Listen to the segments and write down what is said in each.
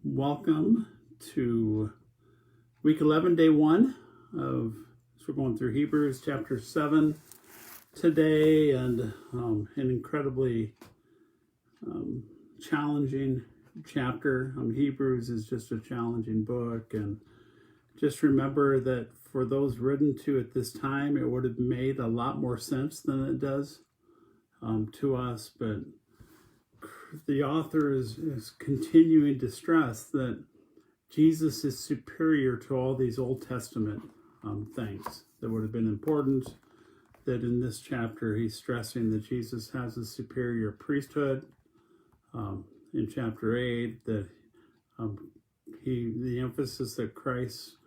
Welcome to week 11, day 1 of, so we're going through Hebrews chapter 7 today, and an incredibly challenging chapter. Hebrews is just a challenging book, and just remember that for those written to at this time, it would have made a lot more sense than it does to us, but the author is continuing to stress that Jesus is superior to all these Old Testament things that would have been important. That in this chapter, he's stressing that Jesus has a superior priesthood. In chapter 8, that the emphasis that Christ,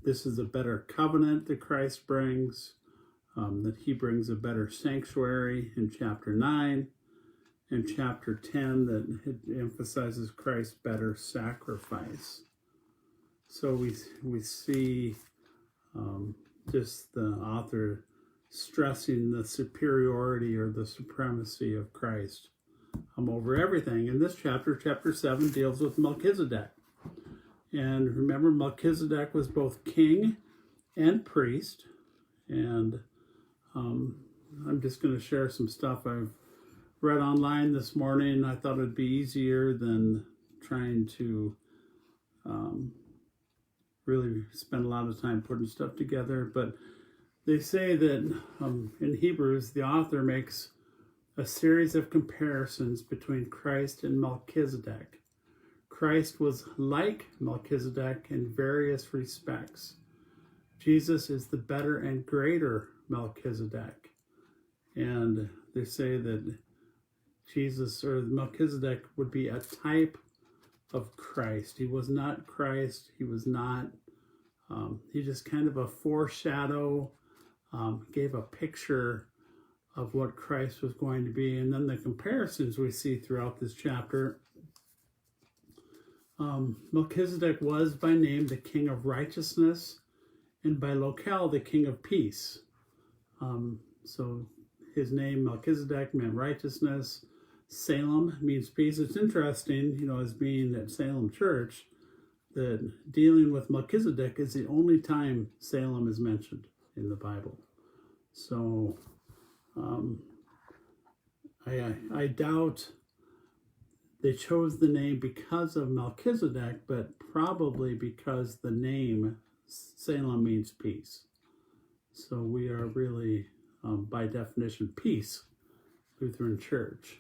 this is a better covenant that Christ brings, that he brings a better sanctuary in chapter 9. In chapter 10, that it emphasizes Christ's better sacrifice. So we see just the author stressing the superiority or the supremacy of Christ over everything. In this chapter, chapter 7, deals with Melchizedek. And remember, Melchizedek was both king and priest. And I'm just going to share some stuff I've read online this morning. I thought it'd be easier than trying to really spend a lot of time putting stuff together. But they say that in Hebrews, the author makes a series of comparisons between Christ and Melchizedek. Christ was like Melchizedek in various respects. Jesus is the better and greater Melchizedek. And they say that Jesus, or Melchizedek, would be a type of Christ. He was not Christ. He was not, he just kind of a foreshadow, gave a picture of what Christ was going to be. And then the comparisons we see throughout this chapter. Melchizedek was by name the king of righteousness, and by locale the king of peace. So his name, Melchizedek, meant righteousness. Salem means peace. It's interesting, as being at Salem Church, that dealing with Melchizedek is the only time Salem is mentioned in the Bible. So I doubt they chose the name because of Melchizedek, but probably because the name Salem means peace. So we are really, by definition, peace, Lutheran Church.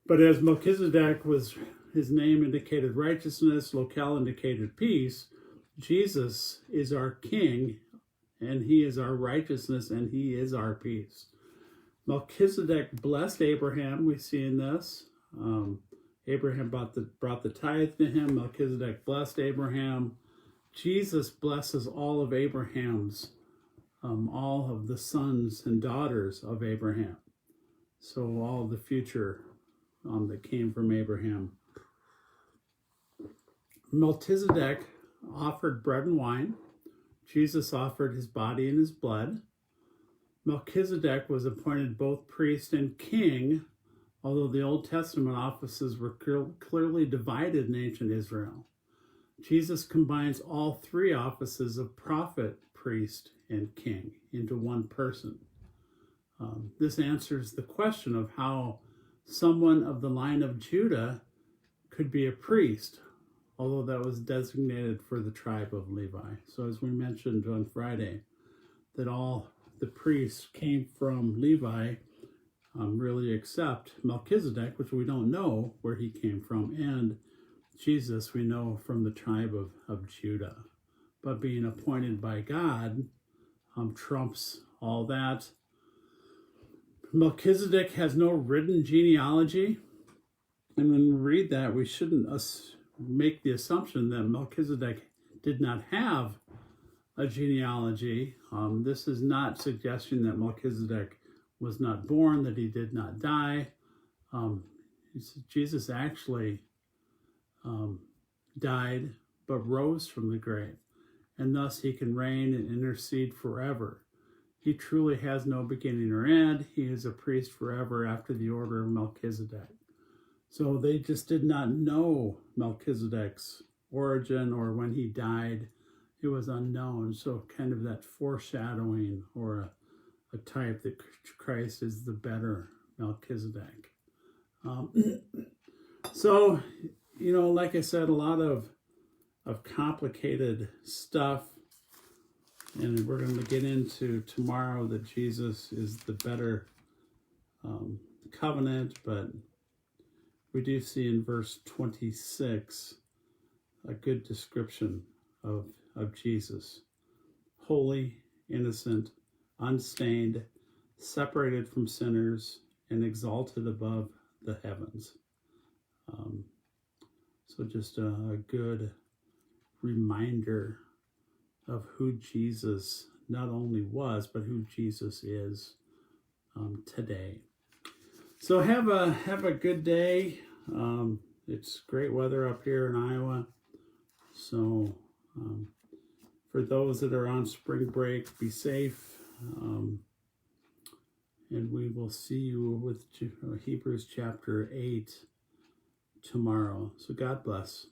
But as Melchizedek was, his name indicated righteousness, locale indicated peace, Jesus is our king, and he is our righteousness, and he is our peace. Melchizedek blessed Abraham, we see in this. Abraham brought the tithe to him. Melchizedek blessed Abraham. Jesus blesses all of Abraham's, all of the sons and daughters of Abraham. So all the future that came from Abraham. Melchizedek offered bread and wine. Jesus offered his body and his blood. Melchizedek was appointed both priest and king, although the Old Testament offices were clearly divided in ancient Israel. Jesus combines all three offices of prophet, priest, and king into one person. This answers the question of how someone of the line of Judah could be a priest, although that was designated for the tribe of Levi. So as we mentioned on Friday, that all the priests came from Levi, really except Melchizedek, which we don't know where he came from, and Jesus we know from the tribe of Judah. But being appointed by God trumps all that. Melchizedek has no written genealogy, and when we read that, we shouldn't make the assumption that Melchizedek did not have a genealogy. This is not suggesting that Melchizedek was not born, that he did not die. Jesus actually died but rose from the grave, and thus he can reign and intercede forever. He truly has no beginning or end. He is a priest forever after the order of Melchizedek. So they just did not know Melchizedek's origin, or when he died, it was unknown. So kind of that foreshadowing, or a type that Christ is the better Melchizedek. So, like I said, a lot of complicated stuff. And we're going to get into tomorrow that Jesus is the better covenant, but we do see in verse 26 a good description of Jesus. Holy, innocent, unstained, separated from sinners, and exalted above the heavens. So just a good reminder of who Jesus not only was, but who Jesus is today. So have a good day. It's great weather up here in Iowa. So for those that are on spring break, be safe. And we will see you with Hebrews chapter 8 tomorrow. So God bless.